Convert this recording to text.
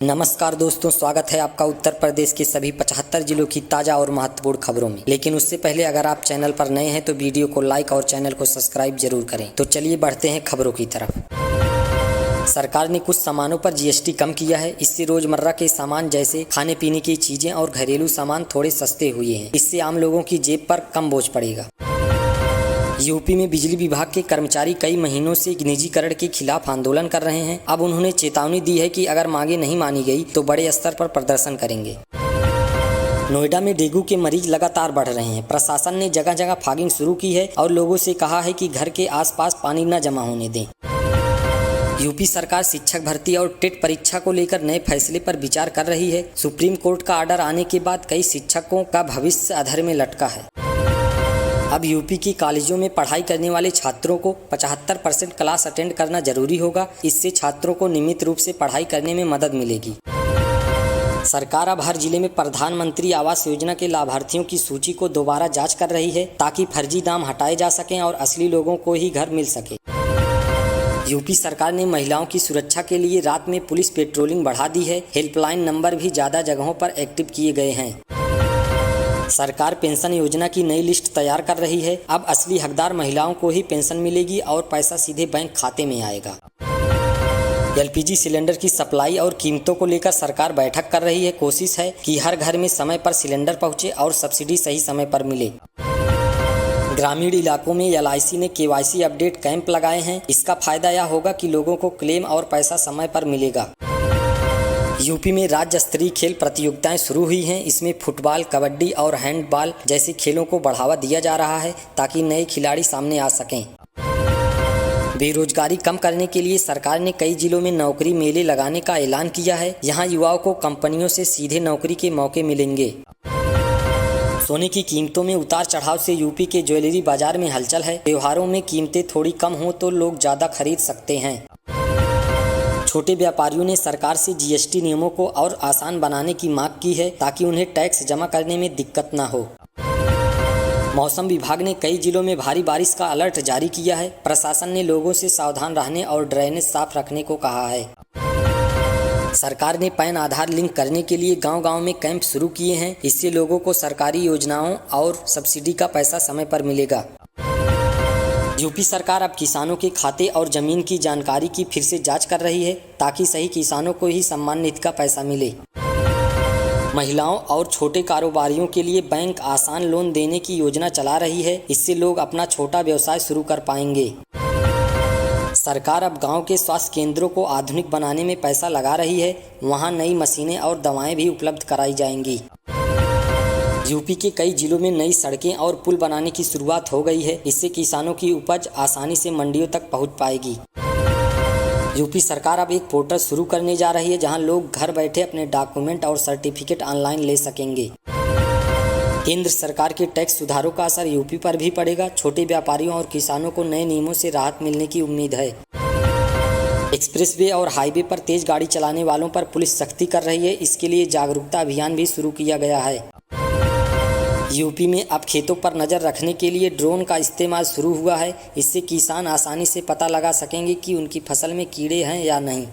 नमस्कार दोस्तों, स्वागत है आपका उत्तर प्रदेश के सभी 75 जिलों की ताज़ा और महत्वपूर्ण खबरों में। लेकिन उससे पहले अगर आप चैनल पर नए हैं तो वीडियो को लाइक और चैनल को सब्सक्राइब जरूर करें। तो चलिए बढ़ते हैं खबरों की तरफ। सरकार ने कुछ सामानों पर जीएसटी कम किया है। इससे रोजमर्रा के सामान जैसे खाने पीने की चीजें और घरेलू सामान थोड़े सस्ते हुए हैं। इससे आम लोगों की जेब पर कम बोझ पड़ेगा। यूपी में बिजली विभाग के कर्मचारी कई महीनों से निजीकरण के खिलाफ आंदोलन कर रहे हैं। अब उन्होंने चेतावनी दी है कि अगर मांगे नहीं मानी गई तो बड़े स्तर पर प्रदर्शन करेंगे। नोएडा में डेंगू के मरीज लगातार बढ़ रहे हैं। प्रशासन ने जगह जगह फॉगिंग शुरू की है और लोगों से कहा है कि घर के आसपास पानी न जमा होने दें। यूपी सरकार शिक्षक भर्ती और टेट परीक्षा को लेकर नए फैसले पर विचार कर रही है। सुप्रीम कोर्ट का आर्डर आने के बाद कई शिक्षकों का भविष्य अधर में लटका है। अब यूपी के कॉलेजों में पढ़ाई करने वाले छात्रों को 75% क्लास अटेंड करना जरूरी होगा। इससे छात्रों को नियमित रूप से पढ़ाई करने में मदद मिलेगी। सरकार अब हर जिले में प्रधानमंत्री आवास योजना के लाभार्थियों की सूची को दोबारा जांच कर रही है, ताकि फर्जी नाम हटाए जा सकें और असली लोगों को ही घर मिल सके। यूपी सरकार ने महिलाओं की सुरक्षा के लिए रात में पुलिस पेट्रोलिंग बढ़ा दी है। हेल्पलाइन नंबर भी ज़्यादा जगहों पर एक्टिव किए गए हैं। सरकार पेंशन योजना की नई लिस्ट तैयार कर रही है। अब असली हकदार महिलाओं को ही पेंशन मिलेगी और पैसा सीधे बैंक खाते में आएगा। एलपीजी सिलेंडर की सप्लाई और कीमतों को लेकर सरकार बैठक कर रही है। कोशिश है कि हर घर में समय पर सिलेंडर पहुंचे और सब्सिडी सही समय पर मिले। ग्रामीण इलाकों में एलआईसी ने केवाईसी अपडेट कैंप लगाए हैं। इसका फायदा यह होगा कि लोगों को क्लेम और पैसा समय पर मिलेगा। यूपी में राज्य स्तरीय खेल प्रतियोगिताएं शुरू हुई हैं। इसमें फुटबॉल, कबड्डी और हैंडबॉल जैसे खेलों को बढ़ावा दिया जा रहा है, ताकि नए खिलाड़ी सामने आ सकें। बेरोजगारी कम करने के लिए सरकार ने कई जिलों में नौकरी मेले लगाने का ऐलान किया है। यहां युवाओं को कंपनियों से सीधे नौकरी के मौके मिलेंगे। सोने की कीमतों में उतार चढ़ाव से यूपी के ज्वेलरी बाजार में हलचल है। त्योहारों में कीमतें थोड़ी कम हो तो लोग ज़्यादा खरीद सकते हैं। छोटे व्यापारियों ने सरकार से जीएसटी नियमों को और आसान बनाने की मांग की है, ताकि उन्हें टैक्स जमा करने में दिक्कत न हो। मौसम विभाग ने कई जिलों में भारी बारिश का अलर्ट जारी किया है। प्रशासन ने लोगों से सावधान रहने और ड्रेनेज साफ रखने को कहा है। सरकार ने पैन आधार लिंक करने के लिए गांव-गांव में कैंप शुरू किए हैं। इससे लोगों को सरकारी योजनाओं और सब्सिडी का पैसा समय पर मिलेगा। यूपी सरकार अब किसानों के खाते और जमीन की जानकारी की फिर से जांच कर रही है, ताकि सही किसानों को ही सम्मान निधि का पैसा मिले। महिलाओं और छोटे कारोबारियों के लिए बैंक आसान लोन देने की योजना चला रही है। इससे लोग अपना छोटा व्यवसाय शुरू कर पाएंगे। सरकार अब गांव के स्वास्थ्य केंद्रों को आधुनिक बनाने में पैसा लगा रही है। वहां नई मशीनें और दवाएं भी उपलब्ध कराई जाएंगी। यूपी के कई जिलों में नई सड़कें और पुल बनाने की शुरुआत हो गई है। इससे किसानों की उपज आसानी से मंडियों तक पहुंच पाएगी। यूपी सरकार अब एक पोर्टल शुरू करने जा रही है, जहां लोग घर बैठे अपने डॉक्यूमेंट और सर्टिफिकेट ऑनलाइन ले सकेंगे। केंद्र सरकार के टैक्स सुधारों का असर यूपी पर भी पड़ेगा। छोटे व्यापारियों और किसानों को नए नियमों से राहत मिलने की उम्मीद है। एक्सप्रेसवे और हाईवे पर तेज गाड़ी चलाने वालों पर पुलिस सख्ती कर रही है। इसके लिए जागरूकता अभियान भी शुरू किया गया है। यूपी में अब खेतों पर नज़र रखने के लिए ड्रोन का इस्तेमाल शुरू हुआ है। इससे किसान आसानी से पता लगा सकेंगे कि उनकी फसल में कीड़े हैं या नहीं।